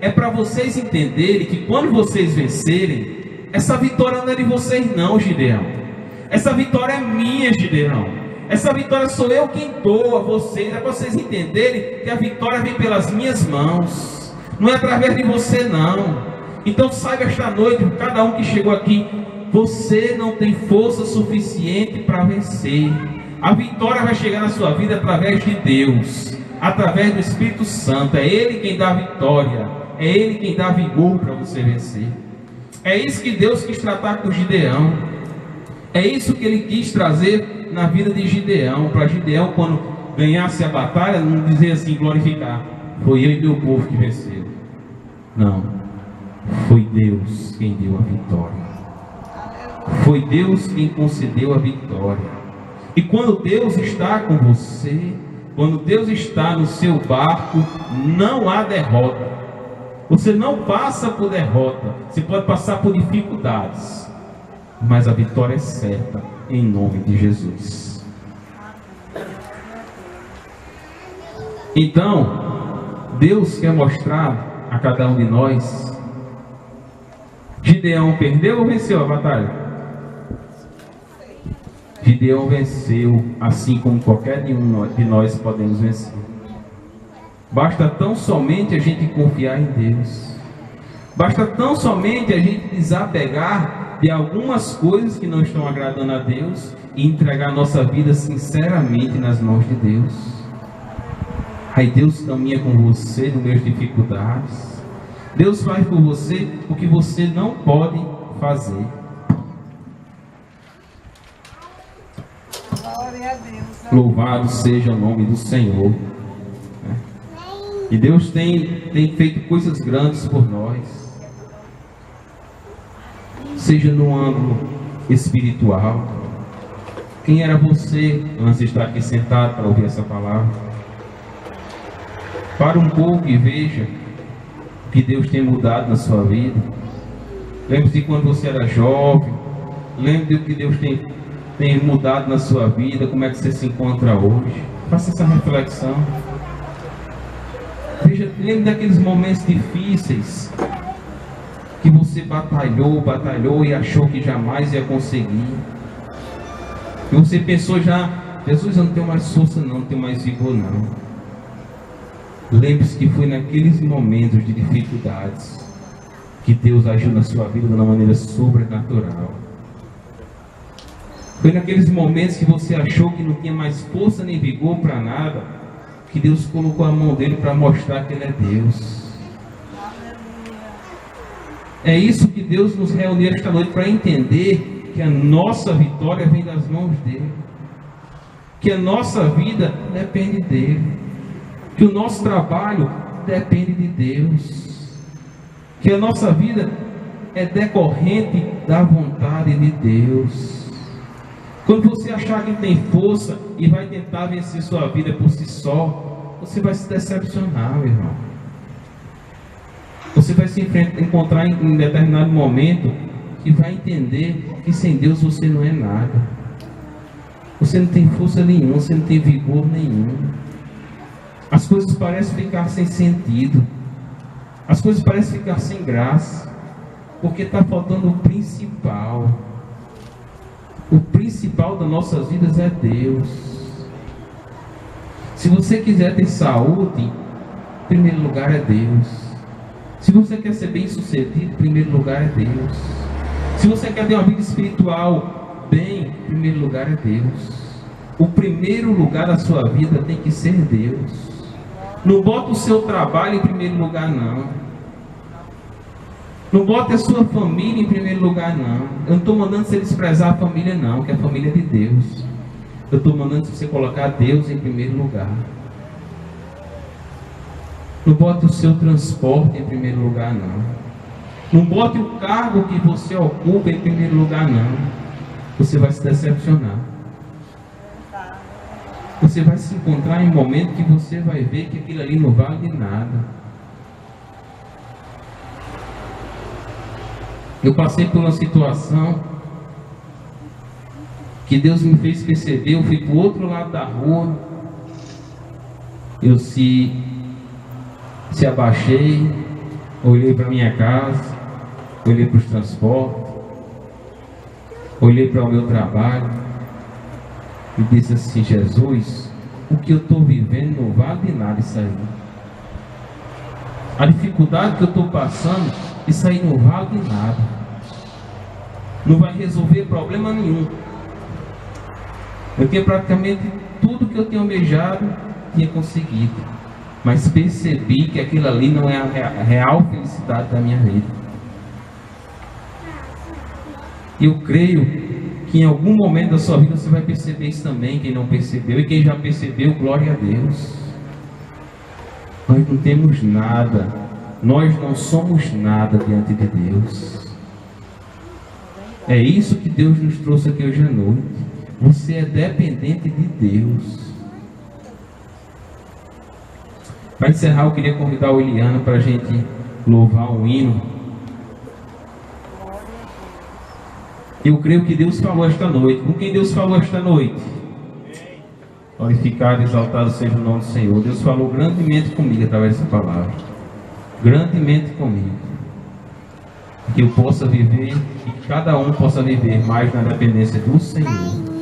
É para vocês entenderem que quando vocês vencerem, essa vitória não é de vocês não, Gideão. Essa vitória é minha, Gideão. Essa vitória sou eu quem dou a vocês. É para vocês entenderem que a vitória vem pelas minhas mãos. Não é através de você não. Então saiba esta noite, cada um que chegou aqui, você não tem força suficiente para vencer. A vitória vai chegar na sua vida através de Deus, através do Espírito Santo. É Ele quem dá a vitória. É Ele quem dá vigor para você vencer. É isso que Deus quis tratar com Gideão. É isso que Ele quis trazer na vida de Gideão. Para Gideão, quando ganhasse a batalha, não dizer assim, glorificar: foi eu e meu povo que venceu. Não, foi Deus quem deu a vitória. Foi Deus quem concedeu a vitória. E quando Deus está com você, quando Deus está no seu barco, não há derrota. Você não passa por derrota. Você pode passar por dificuldades, mas a vitória é certa, em nome de Jesus. Então, Deus quer mostrar a cada um de nós: Gideão perdeu ou venceu a batalha? Gideão venceu, assim como qualquer um de nós podemos vencer. Basta tão somente a gente confiar em Deus. Basta tão somente a gente desapegar de algumas coisas que não estão agradando a Deus e entregar nossa vida sinceramente nas mãos de Deus. Aí Deus caminha com você no meio de dificuldades. Deus faz por você o que você não pode fazer. Louvado seja o nome do Senhor. E Deus tem feito coisas grandes por nós. Seja no âmbito espiritual. Quem era você antes de estar aqui sentado para ouvir essa palavra? Para um pouco e veja o que Deus tem mudado na sua vida. Lembre-se de quando você era jovem. Lembre-se do que Deus tem mudado na sua vida. Como é que você se encontra hoje? Faça essa reflexão. Veja, lembre daqueles momentos difíceis que você batalhou e achou que jamais ia conseguir. E você pensou já: Jesus, eu não tenho mais força não tenho mais vigor não. Lembre-se que foi naqueles momentos de dificuldades que Deus agiu na sua vida de uma maneira sobrenatural. Foi naqueles momentos que você achou que não tinha mais força nem vigor para nada, que Deus colocou a mão dele para mostrar que Ele é Deus. É isso que Deus nos reuniu esta noite, para entender que a nossa vitória vem das mãos dele, que a nossa vida depende dele, que o nosso trabalho depende de Deus, que a nossa vida é decorrente da vontade de Deus. Quando você achar que tem força e vai tentar vencer sua vida por si só, você vai se decepcionar, meu irmão. Você vai se encontrar em determinado momento que vai entender que sem Deus você não é nada. Você não tem força nenhuma, você não tem vigor nenhum. As coisas parecem ficar sem sentido. As coisas parecem ficar sem graça, porque está faltando o principal. O principal das nossas vidas é Deus. Se você quiser ter saúde, em primeiro lugar é Deus. Se você quer ser bem sucedido, em primeiro lugar é Deus. Se você quer ter uma vida espiritual bem, em primeiro lugar é Deus. O primeiro lugar da sua vida tem que ser Deus. Não bota o seu trabalho em primeiro lugar, não. Não bota a sua família em primeiro lugar, não. Eu não estou mandando você desprezar a família, não, que a família é de Deus. Eu estou mandando você colocar Deus em primeiro lugar. Não bote o seu transporte em primeiro lugar, não. Não bote o cargo que você ocupa em primeiro lugar, não. Você vai se decepcionar. Você vai se encontrar em um momento que você vai ver que aquilo ali não vale de nada. Eu passei por uma situação que Deus me fez perceber. Eu fui para o outro lado da rua. Eu se abaixei, olhei para minha casa, olhei para os transportes, olhei para o meu trabalho e disse assim: Jesus, o que eu estou vivendo não vale de nada isso aí. A dificuldade que eu estou passando, isso aí não vale de nada. Não vai resolver problema nenhum. Eu tinha praticamente tudo que eu tinha almejado, tinha conseguido. Mas percebi que aquilo ali não é a real felicidade da minha vida. Eu creio que em algum momento da sua vida você vai perceber isso também. Quem não percebeu, e quem já percebeu, glória a Deus. Nós não temos nada, nós não somos nada diante de Deus. É isso que Deus nos trouxe aqui hoje à noite. Você é dependente de Deus. Para encerrar, eu queria convidar o Eliana para a gente louvar um hino. Eu creio que Deus falou esta noite. Com quem Deus falou esta noite? Glorificado e exaltado seja o nome do Senhor. Deus falou grandemente comigo através dessa palavra. Grandemente comigo. Que eu possa viver e que cada um possa viver mais na dependência do Senhor.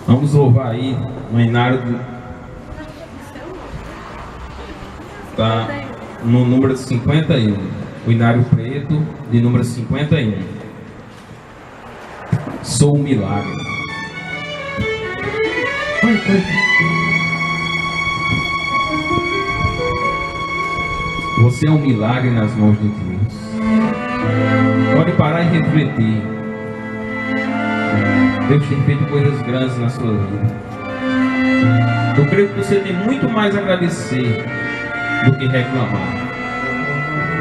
Vamos louvar aí no hinário tá no número 51, o hinário preto de número 51. Sou um milagre. Você é um milagre nas mãos de Deus. Pode parar e refletir. Deus tem feito coisas grandes na sua vida. Eu creio que você tem muito mais a agradecer do que reclamar.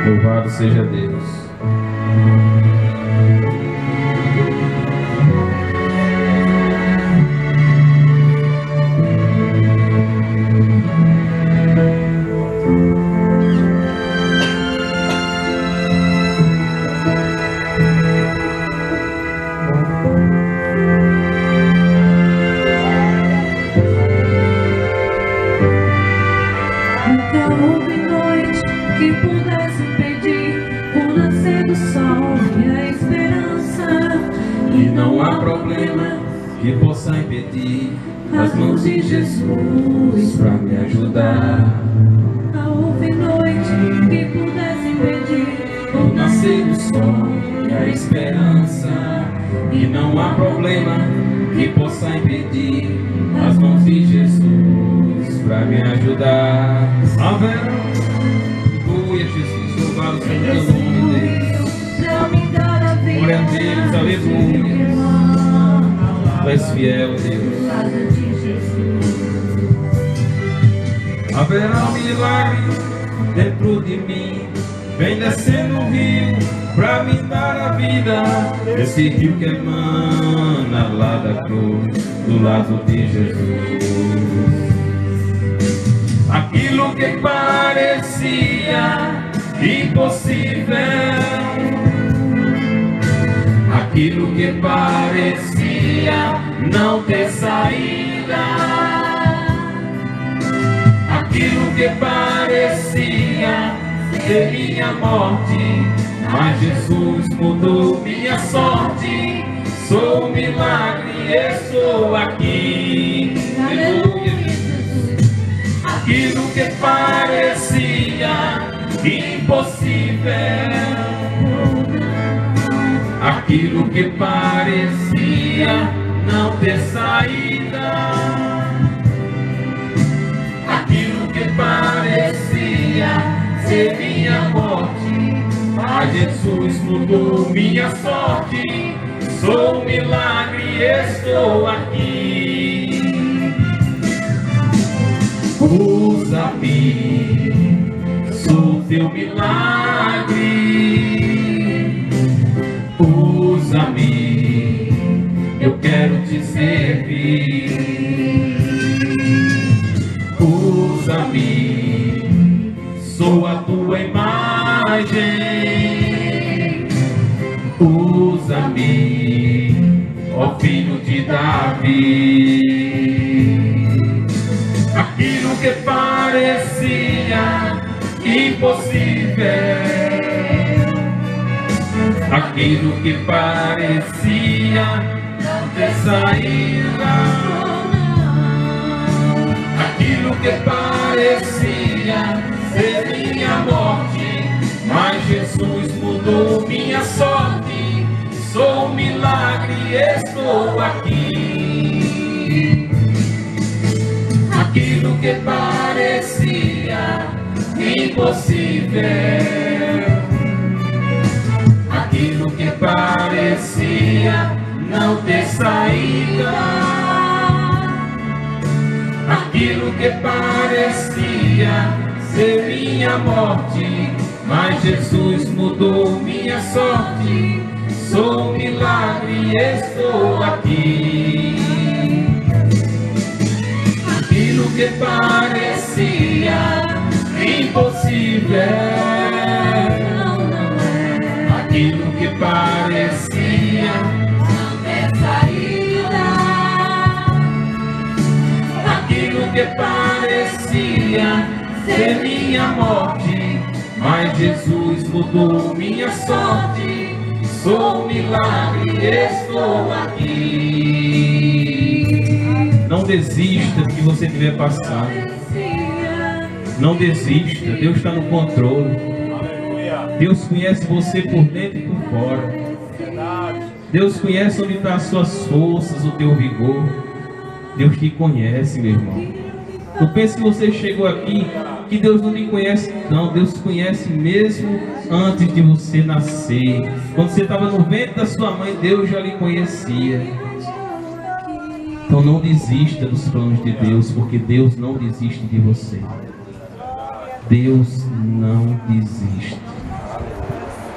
Louvado seja Deus. Que possa impedir as mãos de Jesus para me ajudar. Não houve noite que pudesse impedir o nascer do sol e a esperança. E não há problema que possa impedir as mãos de Jesus para me ajudar. Aleluia, Jesus, louvado seja o nome de Deus. Glória a Deus, aleluia. Tu és fiel, Deus. Haverá um milagre dentro de mim. Vem descendo o rio pra me dar a vida. Esse rio que emana lá da cruz, do lado de Jesus. aquilo que parecia impossível, aquilo que parecia não ter saída, aquilo que parecia ser minha morte, mas Jesus mudou minha sorte. Sou um milagre, estou aqui. Aleluia. Aquilo que parecia impossível, aquilo que parecia não ter saída, aquilo que parecia ser minha morte, mas Jesus mudou minha sorte. Sou um milagre, estou aqui. Usa-me, sou teu milagre. Usa-me, eu quero te servir. Usa-me, sou a tua imagem. Usa-me, ó filho de Davi. Aquilo que parecia impossível, aquilo que parecia não ter saída, aquilo que parecia ser minha morte, mas Jesus mudou minha sorte. Sou um milagre, estou aqui. Aquilo que parecia impossível, aquilo que parecia não ter saída, aquilo que parecia ser minha morte, mas Jesus mudou minha sorte. Sou um milagre, estou aqui. Aquilo que parecia impossível, aquilo que parecia não ter saída, aquilo que parecia ser minha morte, mas Jesus mudou minha sorte. Sou um milagre, estou aqui. Não desista do que você estiver passando. Não desista, Deus está no controle. Deus conhece você por dentro e por fora. Deus conhece onde estão as suas forças, o teu vigor. Deus te conhece, meu irmão. Não pense que você chegou aqui, que Deus não te conhece. Não, Deus conhece mesmo antes de você nascer. Quando você estava no ventre da sua mãe, Deus já lhe conhecia. Então não desista dos planos de Deus, porque Deus não desiste de você. Deus não desiste.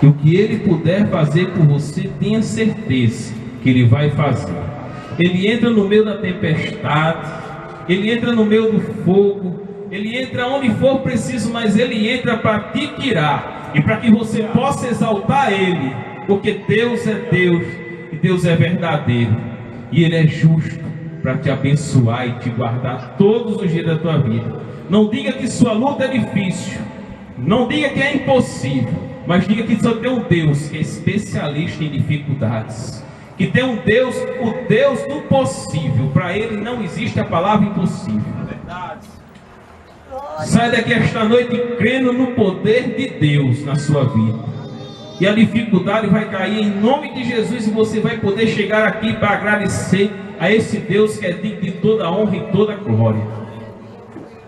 E o que Ele puder fazer por você, tenha certeza que Ele vai fazer. Ele entra no meio da tempestade, Ele entra no meio do fogo, Ele entra onde for preciso, mas Ele entra para te tirar e para que você possa exaltar Ele, porque Deus é Deus e Deus é verdadeiro e Ele é justo para te abençoar e te guardar todos os dias da tua vida. Não diga que sua luta é difícil, não diga que é impossível, mas diga que só tem um Deus que é especialista em dificuldades, que tem um Deus, o Deus do possível. Para Ele não existe a palavra impossível. Sai daqui esta noite crendo no poder de Deus na sua vida, e a dificuldade vai cair em nome de Jesus, e você vai poder chegar aqui para agradecer a esse Deus que é digno de toda honra e toda glória.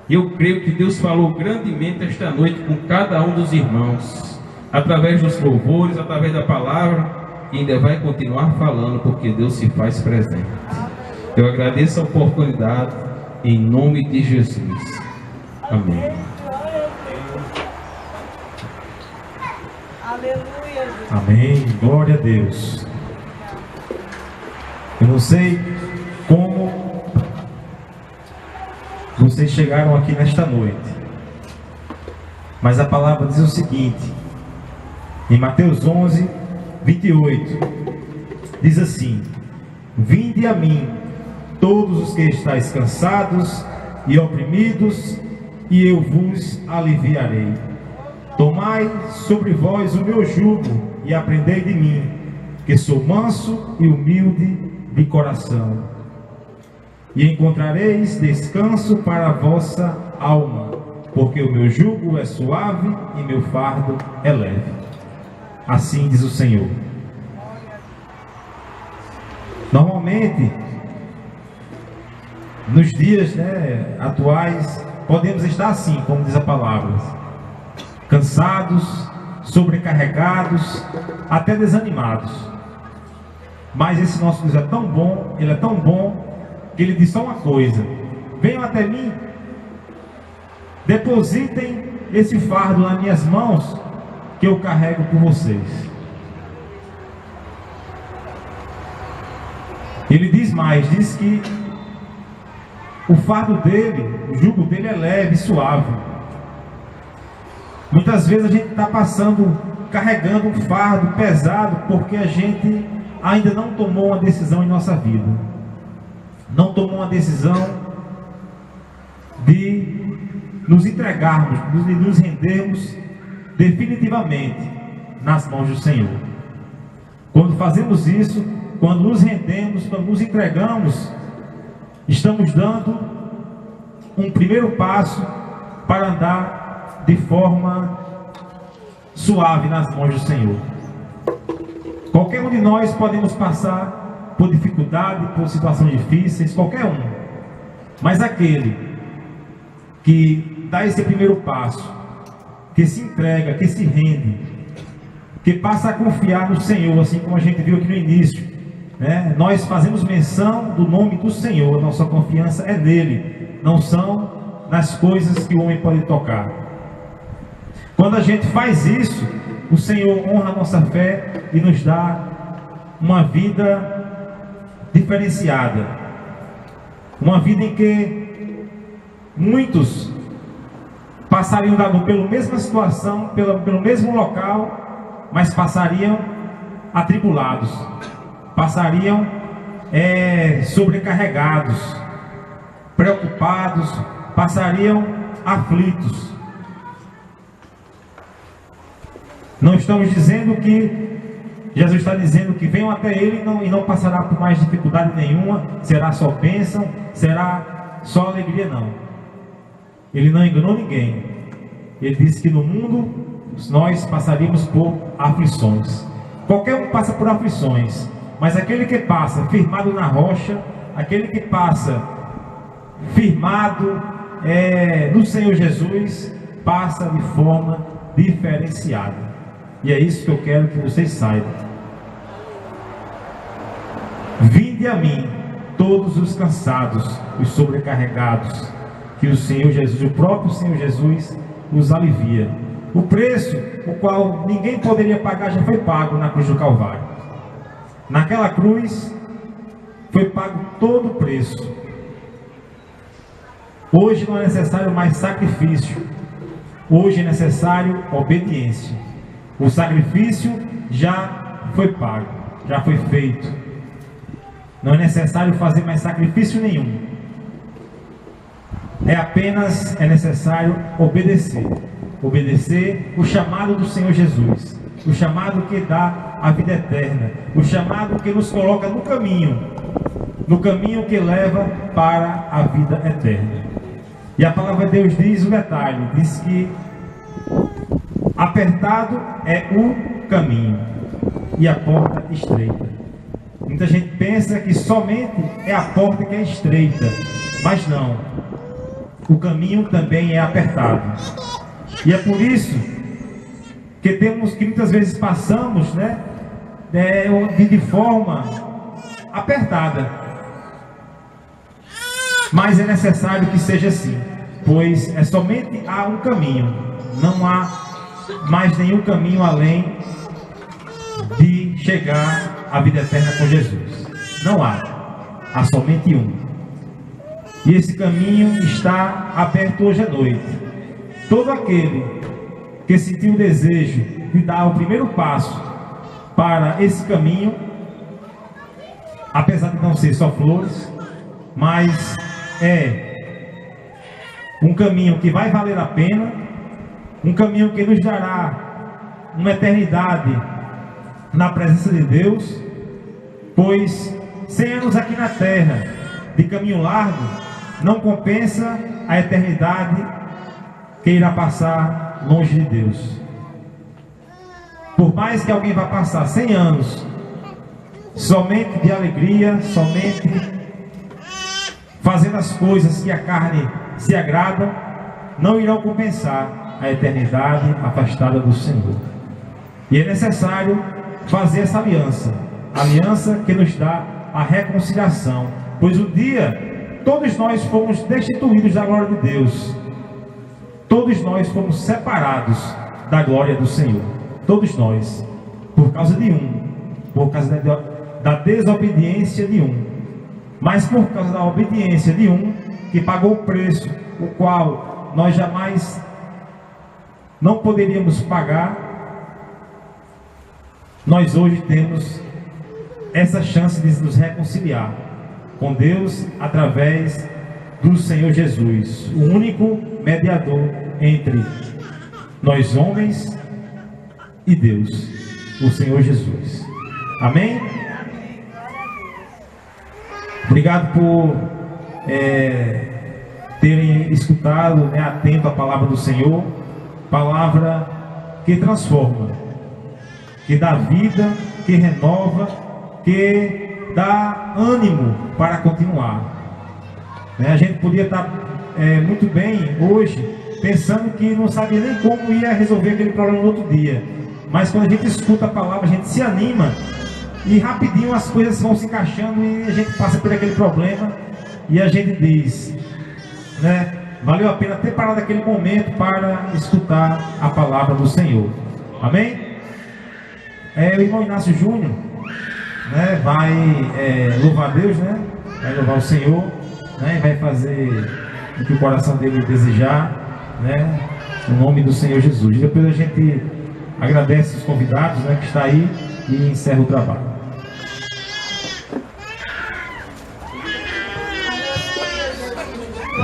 E eu creio que Deus falou grandemente esta noite com cada um dos irmãos, através dos louvores, através da palavra, e ainda vai continuar falando, porque Deus se faz presente. Eu agradeço a oportunidade em nome de Jesus. Amém. Aleluia. Amém. Glória a Deus. Eu não sei como vocês chegaram aqui nesta noite. Mas a palavra diz o seguinte, em Mateus 11, 28, diz assim: Vinde a mim, todos os que estáis cansados e oprimidos, e eu vos aliviarei. Tomai sobre vós o meu jugo e aprendei de mim, que sou manso e humilde de coração, e encontrareis descanso para a vossa alma, porque o meu jugo é suave e meu fardo é leve. Assim diz o Senhor. Normalmente, nos dias atuais, podemos estar assim, como diz a palavra, cansados, sobrecarregados, até desanimados. Mas esse nosso Deus é tão bom, Ele é tão bom, que Ele diz só uma coisa: venham até mim, depositem esse fardo nas minhas mãos, que eu carrego por vocês. Ele diz mais, diz que o fardo dele, o jugo dele é leve e suave. Muitas vezes a gente está carregando um fardo pesado, porque a gente ainda não tomou uma decisão em nossa vida. Não tomou uma decisão de nos entregarmos, de nos rendermos definitivamente nas mãos do Senhor. Quando fazemos isso, quando nos rendemos, quando nos entregamos, estamos dando um primeiro passo para andar de forma suave nas mãos do Senhor. Qualquer um de nós podemos passar por dificuldade, por situações difíceis, qualquer um. Mas aquele que dá esse primeiro passo, que se entrega, que se rende, que passa a confiar no Senhor, assim como a gente viu aqui no início, né? Nós fazemos menção do nome do Senhor, nossa confiança é nele, não são nas coisas que o homem pode tocar. Quando a gente faz isso, o Senhor honra a nossa fé e nos dá uma vida diferenciada, uma vida em que muitos passariam pela mesma situação, pelo mesmo local, mas passariam atribulados, passariam sobrecarregados, preocupados, passariam aflitos. Não estamos dizendo que Jesus está dizendo que venham até Ele e não passará por mais dificuldade nenhuma, será só bênção, será só alegria, não. Ele não enganou ninguém. Ele disse que no mundo nós passaríamos por aflições. Qualquer um passa por aflições, mas aquele que passa firmado na rocha, aquele que passa firmado no Senhor Jesus, passa de forma diferenciada. E é isso que eu quero que vocês saibam. Vinde a mim, todos os cansados, os sobrecarregados, que o Senhor Jesus, o próprio Senhor Jesus, os alivia. O preço, o qual ninguém poderia pagar, já foi pago na cruz do Calvário. Naquela cruz foi pago todo o preço. Hoje não é necessário mais sacrifício. Hoje é necessário obediência. O sacrifício já foi pago, já foi feito. Não é necessário fazer mais sacrifício nenhum. É necessário obedecer. Obedecer o chamado do Senhor Jesus, o chamado que dá a vida eterna, o chamado que nos coloca no caminho que leva para a vida eterna. E a palavra de Deus diz um detalhe, diz que apertado é o caminho e a porta estreita. Muita gente pensa que somente é a porta que é estreita, mas não. O caminho também é apertado. E é por isso que muitas vezes passamos, de forma apertada. Mas é necessário que seja assim, pois é somente há um caminho, não há mais nenhum caminho além de chegar à vida eterna com Jesus. Não há somente um. E esse caminho está aberto hoje à noite. Todo aquele que sentiu o desejo de dar o primeiro passo para esse caminho, apesar de não ser só flores, mas é um caminho que vai valer a pena, um caminho que nos dará uma eternidade na presença de Deus, pois 100 anos aqui na terra de caminho largo não compensa a eternidade que irá passar longe de Deus. Por mais que alguém vá passar 100 anos somente de alegria, somente fazendo as coisas que a carne se agrada, não irão compensar a eternidade afastada do Senhor. E é necessário fazer essa aliança, aliança que nos dá a reconciliação, pois um dia todos nós fomos destituídos da glória de Deus, todos nós fomos separados da glória do Senhor, todos nós, por causa de por causa da desobediência de mas por causa da obediência de que pagou o preço, o qual nós jamais não poderíamos pagar. Nós hoje temos essa chance de nos reconciliar com Deus através do Senhor Jesus, o único mediador entre nós homens e Deus, o Senhor Jesus. Amém? Obrigado por terem escutado, atento à palavra do Senhor, palavra que transforma, que dá vida, que renova, que dá ânimo para continuar. A gente podia estar muito bem hoje, pensando que não sabia nem como ia resolver aquele problema no outro dia, mas quando a gente escuta a palavra, a gente se anima e rapidinho as coisas vão se encaixando e a gente passa por aquele problema e a gente diz, valeu a pena ter parado aquele momento para escutar a palavra do Senhor. Amém? O irmão Inácio Júnior vai louvar Deus, vai louvar o Senhor, e vai fazer o que o coração dele desejar, no nome do Senhor Jesus. E depois a gente agradece os convidados, que está aí, e encerra o trabalho.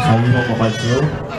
Saúde ao Papai do Senhor.